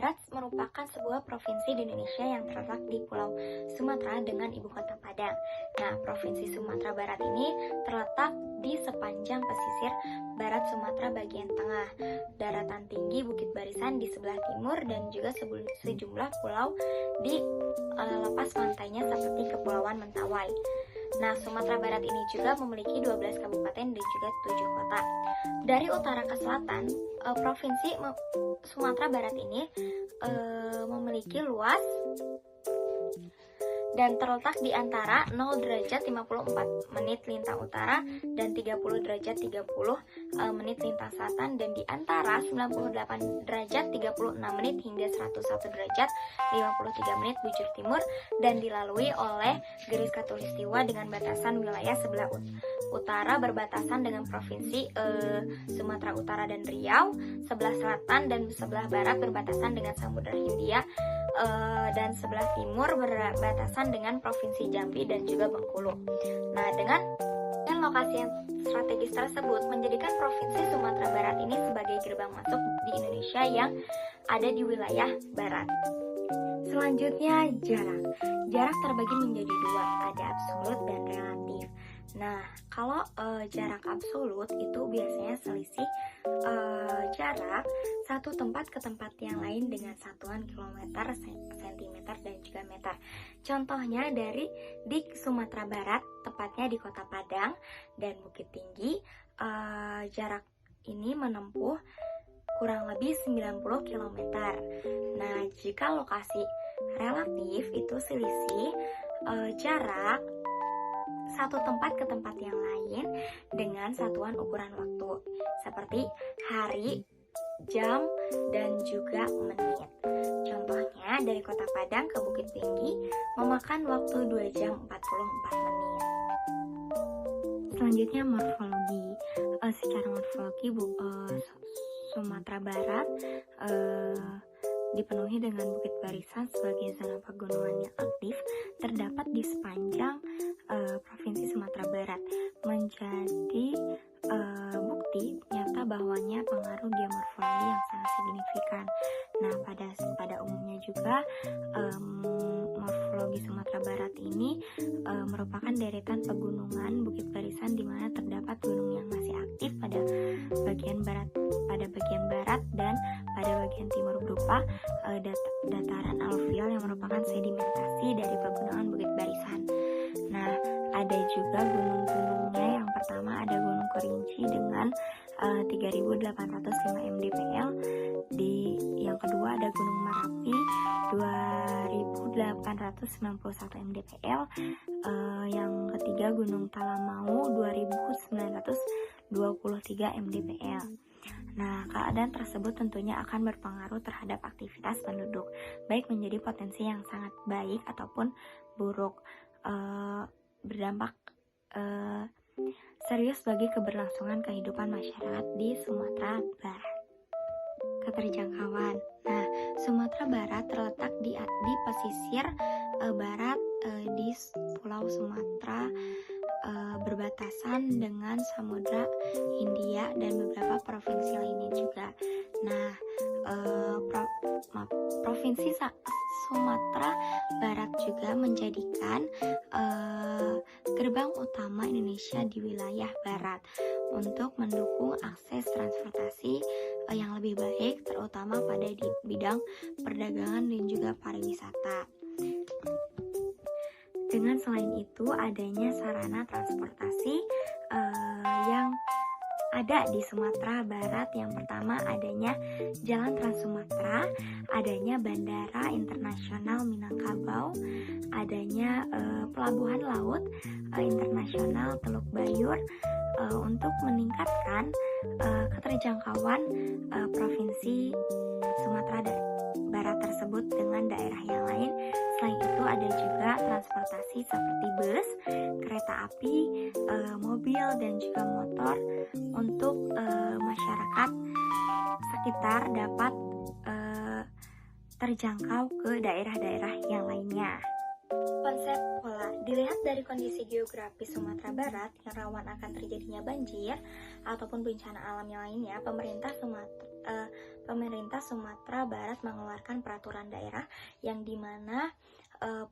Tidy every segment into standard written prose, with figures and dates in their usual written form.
Barat merupakan sebuah provinsi di Indonesia yang terletak di Pulau Sumatera dengan ibu kota Padang. Nah, Provinsi Sumatera Barat ini terletak di sepanjang pesisir barat Sumatera bagian tengah, daratan tinggi Bukit Barisan di sebelah timur, dan juga sejumlah pulau di lepas pantainya seperti Kepulauan Mentawai. Nah, Sumatera Barat ini juga memiliki 12 kabupaten dan juga 7 kota. Dari utara ke selatan, Provinsi Sumatera Barat ini memiliki luas dan terletak di antara 0 derajat 54 menit lintang utara dan 30 derajat 30 menit lintang selatan, dan di antara 98 derajat 36 menit hingga 101 derajat 53 menit bujur timur, dan dilalui oleh garis khatulistiwa dengan batasan wilayah sebelah utara berbatasan dengan Provinsi Sumatera Utara dan Riau, sebelah selatan dan sebelah barat berbatasan dengan Samudra Hindia, dan sebelah timur berbatasan dengan Provinsi Jambi dan juga Bengkulu. Nah, dengan lokasi yang strategis tersebut menjadikan Provinsi Sumatera Barat ini sebagai gerbang masuk di Indonesia yang ada di wilayah barat. Selanjutnya, jarak terbagi menjadi dua, ada absolut dan relatif. Nah, kalau jarak absolut itu biasanya selisih jarak satu tempat ke tempat yang lain dengan satuan kilometer, sentimeter, dan juga meter. Contohnya di Sumatera Barat, tepatnya di Kota Padang dan Bukit Tinggi, jarak ini menempuh kurang lebih 90 km. Nah, jika lokasi relatif itu selisih jarak satu tempat ke tempat yang lain dengan satuan ukuran waktu seperti hari, jam, dan juga menit. Contohnya dari Kota Padang ke Bukit Tinggi memakan waktu 2 jam 44 menit. Selanjutnya, morfologi. Secara morfologi Sumatera Barat dipenuhi dengan bukit barisan sebagai zona pegunungan yang aktif terdapat di sepanjang Provinsi Sumatera Barat, menjadi bukti nyata bahwanya pengaruh geomorfologi yang sangat signifikan. Nah, pada umumnya juga morfologi Sumatera Barat ini merupakan deretan pegunungan bukit barisan di mana terdapat gunung yang masih aktif pada bagian barat dan pada bagian timur berupa dataran aluvial yang merupakan sedimentasi dari pegunungan bukit barisan. Nah, ada juga gunung-gunungnya. Yang pertama ada Gunung Kerinci dengan 3.805 mdpl. Yang kedua ada Gunung Merapi 2.891 mdpl. Yang ketiga Gunung Talamau 2.923 mdpl. Nah, keadaan tersebut tentunya akan berpengaruh terhadap aktivitas penduduk, baik menjadi potensi yang sangat baik ataupun buruk, berdampak serius bagi keberlangsungan kehidupan masyarakat di Sumatera Barat. Keterjangkauan. Nah, Sumatera Barat terletak di pesisir barat di Pulau Sumatera, berbatasan dengan Samudra Hindia dan beberapa provinsi lainnya juga. Nah, Provinsi Sumatera Barat juga menjadikan gerbang utama Indonesia di wilayah barat untuk mendukung akses transportasi yang lebih baik, terutama pada di bidang perdagangan dan juga pariwisata. Dengan selain itu adanya sarana transportasi yang ada di Sumatera Barat. Yang pertama adanya Jalan Trans Sumatera, adanya Bandara Internasional Minangkabau, adanya Pelabuhan Laut Internasional Teluk Bayur untuk meningkatkan keterjangkauan Provinsi Sumatera Barat tersebut dengan daerah yang lain. Selain itu ada juga transportasi seperti bus, kereta api, mobil, dan juga motor untuk masyarakat sekitar dapat terjangkau ke daerah-daerah yang lainnya. Konsep pola dilihat dari kondisi geografis Sumatera Barat yang rawan akan terjadinya banjir ataupun bencana alam yang lainnya, pemerintah pemerintah Sumatera Barat mengeluarkan peraturan daerah yang dimana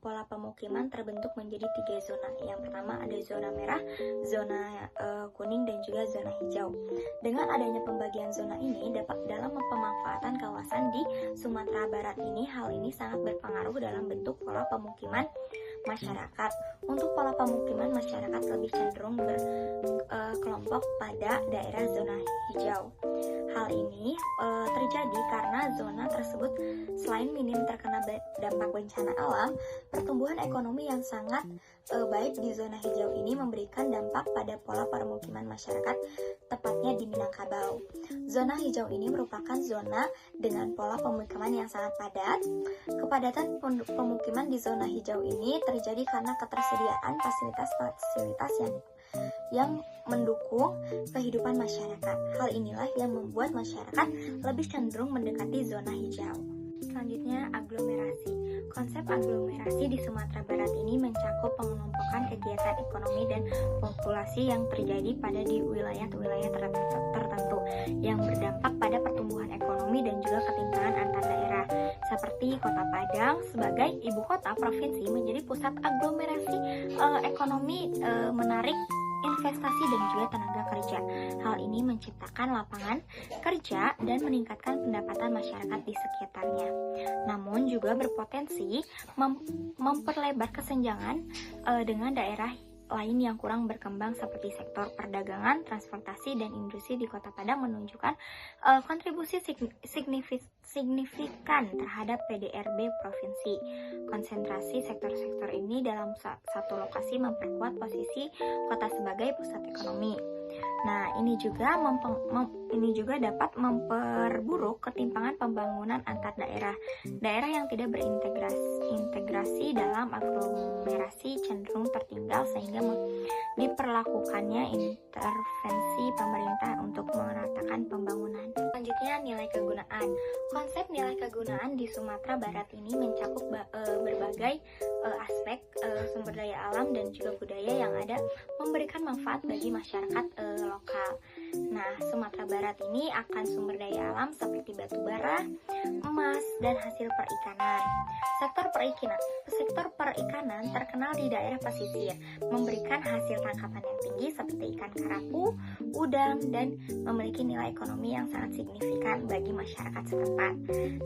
pola pemukiman terbentuk menjadi 3 zona. Yang pertama ada zona merah, zona kuning, dan juga zona hijau. Dengan adanya pembagian zona ini dalam pemanfaatan kawasan di Sumatera Barat ini, hal ini sangat berpengaruh dalam bentuk pola pemukiman masyarakat. Untuk pola pemukiman masyarakat lebih cenderung berkelompok pada daerah zona hijau. Hal ini terjadi karena zona tersebut selain minim terkena dampak bencana alam, pertumbuhan ekonomi yang sangat baik di zona hijau ini memberikan dampak pada pola permukiman masyarakat, tepatnya di Minangkabau. Zona hijau ini merupakan zona dengan pola pemukiman yang sangat padat. Kepadatan pemukiman di zona hijau ini terjadi karena ketersediaan fasilitas-fasilitas yang mendukung kehidupan masyarakat. Hal inilah yang membuat masyarakat lebih cenderung mendekati zona hijau. Selanjutnya, aglomerasi. Konsep aglomerasi di Sumatera Barat ini mencakup pengelompokan kegiatan ekonomi dan populasi yang terjadi pada di wilayah-wilayah tertentu yang berdampak pada pertumbuhan ekonomi dan juga ketimpangan antar daerah. Seperti Kota Padang sebagai ibu kota provinsi menjadi pusat aglomerasi ekonomi, menarik investasi dan juga tenaga kerja. Hal ini menciptakan lapangan kerja dan meningkatkan pendapatan masyarakat di sekitarnya. Namun juga berpotensi memperlebar kesenjangan dengan daerah lain yang kurang berkembang seperti sektor perdagangan, transportasi, dan industri di Kota Padang menunjukkan kontribusi signifikan terhadap PDRB provinsi. Konsentrasi sektor-sektor ini dalam satu lokasi memperkuat posisi kota sebagai pusat ekonomi. Nah, ini juga dapat memperburuk ketimpangan pembangunan antar daerah. Daerah yang tidak berintegrasi dalam aglomerasi cenderung tertinggal sehingga diperlakukannya intervensi pemerintah untuk meratakan pembangunan. Selanjutnya, nilai kegunaan. Konsep nilai kegunaan di Sumatera Barat ini mencakup berbagai aspek sumber daya alam dan juga budaya yang ada memberikan manfaat bagi masyarakat lokal. Nah, Sumatera Barat ini akan sumber daya alam seperti batu bara, emas, dan hasil perikanan. Sektor perikanan terkenal di daerah pesisir, memberikan hasil tangkapan yang tinggi seperti ikan karapu, udang, dan memiliki nilai ekonomi yang sangat signifikan bagi masyarakat setempat.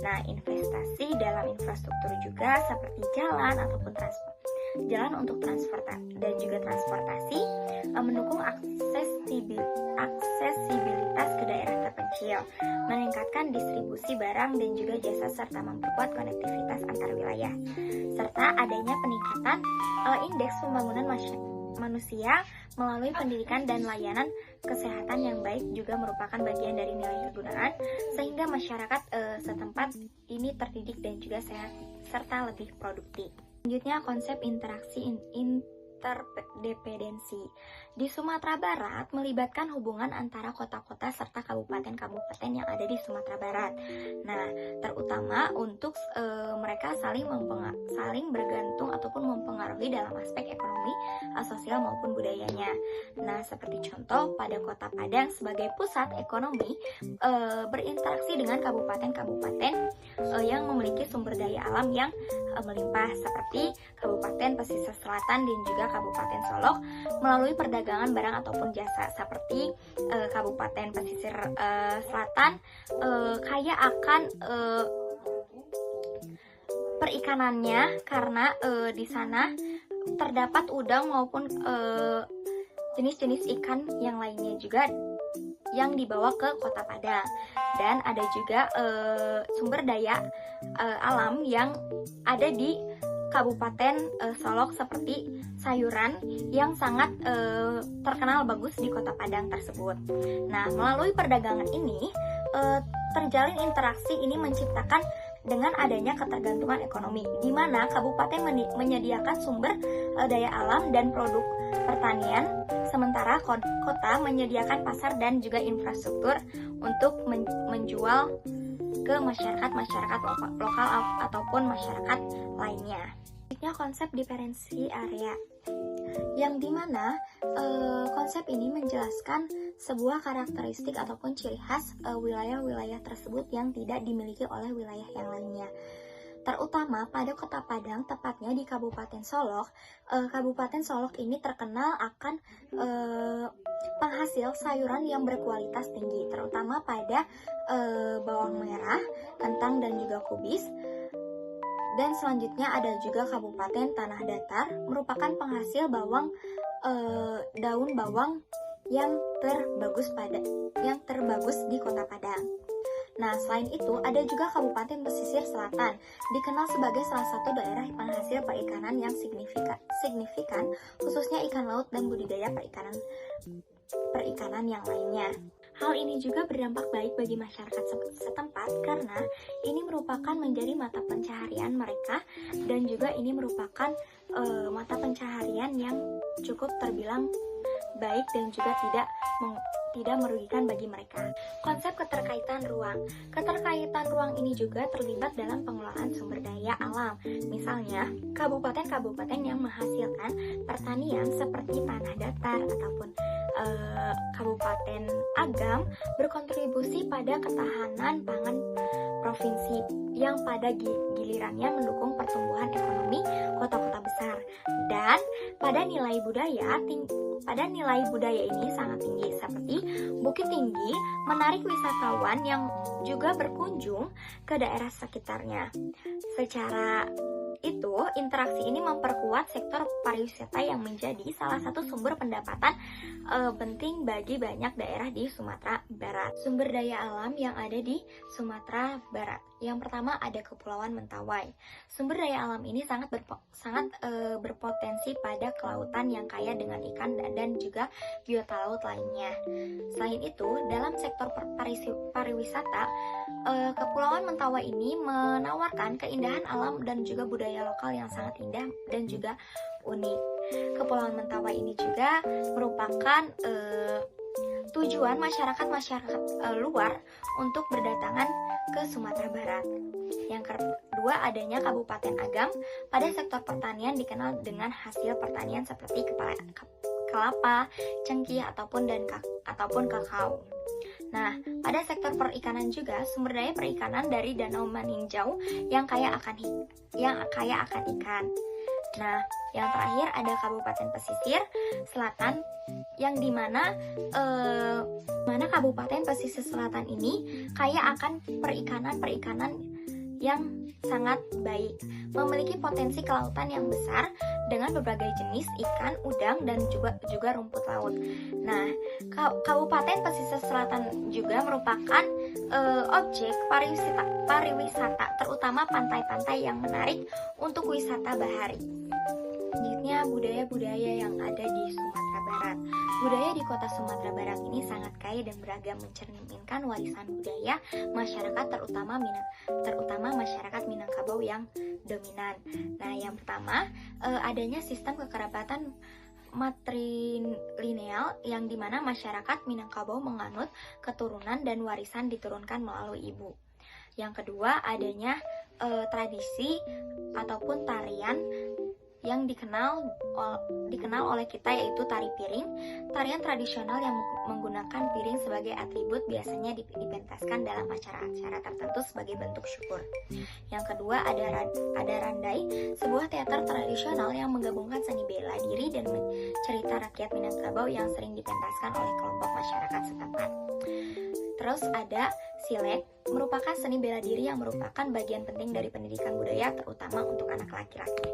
Nah, investasi dalam infrastruktur juga seperti jalan ataupun jalan untuk transportasi dan juga transportasi mendukung aksesibilitas ke daerah terpencil, meningkatkan distribusi barang dan juga jasa serta memperkuat konektivitas antar wilayah, serta adanya peningkatan indeks pembangunan manusia melalui pendidikan dan layanan kesehatan yang baik juga merupakan bagian dari nilai kegunaan sehingga masyarakat setempat ini terdidik dan juga sehat serta lebih produktif. Selanjutnya, konsep interaksi interdependensi. Di Sumatera Barat melibatkan hubungan antara kota-kota serta kabupaten-kabupaten yang ada di Sumatera Barat. Nah, terutama untuk mereka saling bergantung ataupun mempengaruhi dalam aspek ekonomi, sosial maupun budayanya. Nah, seperti contoh pada Kota Padang sebagai pusat ekonomi berinteraksi dengan kabupaten-kabupaten yang memiliki sumber daya alam yang melimpah seperti Kabupaten Pesisir Selatan dan juga Kabupaten Solok melalui perdagangan barang ataupun jasa seperti Kabupaten Pesisir Selatan kaya akan perikanannya karena di sana terdapat udang maupun jenis-jenis ikan yang lainnya juga yang dibawa ke Kota Padang. Dan ada juga sumber daya alam yang ada di Kabupaten Solok seperti sayuran yang sangat terkenal bagus di Kota Padang tersebut. Nah, melalui perdagangan ini terjalin interaksi ini menciptakan dengan adanya ketergantungan ekonomi, di mana kabupaten menyediakan sumber daya alam dan produk pertanian, sementara kota menyediakan pasar dan juga infrastruktur untuk menjual ke masyarakat lokal ataupun masyarakat lainnya. Selanjutnya, konsep diferensi area, yang dimana konsep ini menjelaskan sebuah karakteristik ataupun ciri khas wilayah-wilayah tersebut yang tidak dimiliki oleh wilayah yang lainnya. Terutama pada Kota Padang, tepatnya di Kabupaten Solok. Kabupaten Solok ini terkenal akan penghasil sayuran yang berkualitas tinggi, terutama pada bawang merah, kentang, dan juga kubis. Dan selanjutnya ada juga Kabupaten Tanah Datar, merupakan penghasil daun bawang yang terbagus di Kota Padang. Nah, selain itu ada juga Kabupaten Pesisir Selatan, dikenal sebagai salah satu daerah penghasil perikanan yang signifikan, khususnya ikan laut dan budidaya perikanan yang lainnya. Hal ini juga berdampak baik bagi masyarakat setempat karena ini merupakan menjadi mata pencaharian mereka, dan juga ini merupakan mata pencaharian yang cukup terbilang baik dan juga tidak merugikan bagi mereka. Konsep keterkaitan ruang. Keterkaitan ruang ini juga terlibat dalam pengelolaan sumber daya alam. Misalnya, kabupaten-kabupaten yang menghasilkan pertanian seperti Tanah Datar ataupun Kabupaten Agam berkontribusi pada ketahanan pangan provinsi yang pada gilirannya mendukung pertumbuhan ekonomi kota-kota besar. Dan pada nilai budaya ini sangat tinggi, seperti Bukit Tinggi menarik wisatawan yang juga berkunjung ke daerah sekitarnya. Secara itu, interaksi ini memperkuat sektor pariwisata yang menjadi salah satu sumber pendapatan penting bagi banyak daerah di Sumatera Barat. Sumber daya alam yang ada di Sumatera Barat. Yang pertama ada Kepulauan Mentawai. Sumber daya alam ini sangat berpotensi pada kelautan yang kaya dengan ikan dan juga biota laut lainnya. Selain itu, dalam sektor pariwisata, Kepulauan Mentawai ini menawarkan keindahan alam dan juga budaya lokal yang sangat indah dan juga unik. Kepulauan Mentawai ini juga merupakan tujuan masyarakat luar untuk berdatangan ke Sumatera Barat. Yang kedua adanya Kabupaten Agam. Pada sektor pertanian dikenal dengan hasil pertanian seperti kelapa, cengkih ataupun kakao. Nah, pada sektor perikanan juga, sumber daya perikanan dari Danau Meninjau yang kaya akan ikan. Nah, yang terakhir ada Kabupaten Pesisir Selatan, yang dimana Kabupaten Pesisir Selatan ini kaya akan perikanan yang sangat baik, memiliki potensi kelautan yang besar dengan berbagai jenis ikan, udang, dan juga rumput laut. Nah, Kabupaten Pesisir Selatan juga merupakan objek pariwisata, terutama pantai-pantai yang menarik untuk wisata bahari. Selanjutnya, budaya-budaya yang ada di Sumatera Barat. Budaya di kota Sumatera Barat ini sangat kaya dan beragam, mencerminkan warisan budaya masyarakat, terutama masyarakat Minangkabau yang dominan. Nah, yang pertama adanya sistem kekerabatan matrilineal, yang dimana masyarakat Minangkabau menganut keturunan dan warisan diturunkan melalui ibu. Yang kedua adanya tradisi ataupun tarian yang dikenal oleh kita, yaitu tari piring. Tarian tradisional yang menggunakan piring sebagai atribut biasanya dipentaskan dalam acara-acara tertentu sebagai bentuk syukur. Yang kedua ada randai, sebuah teater tradisional yang menggabungkan seni bela diri dan cerita rakyat Minangkabau yang sering dipentaskan oleh kelompok masyarakat setempat. Terus ada silet, merupakan seni bela diri yang merupakan bagian penting dari pendidikan budaya, terutama untuk anak laki-laki.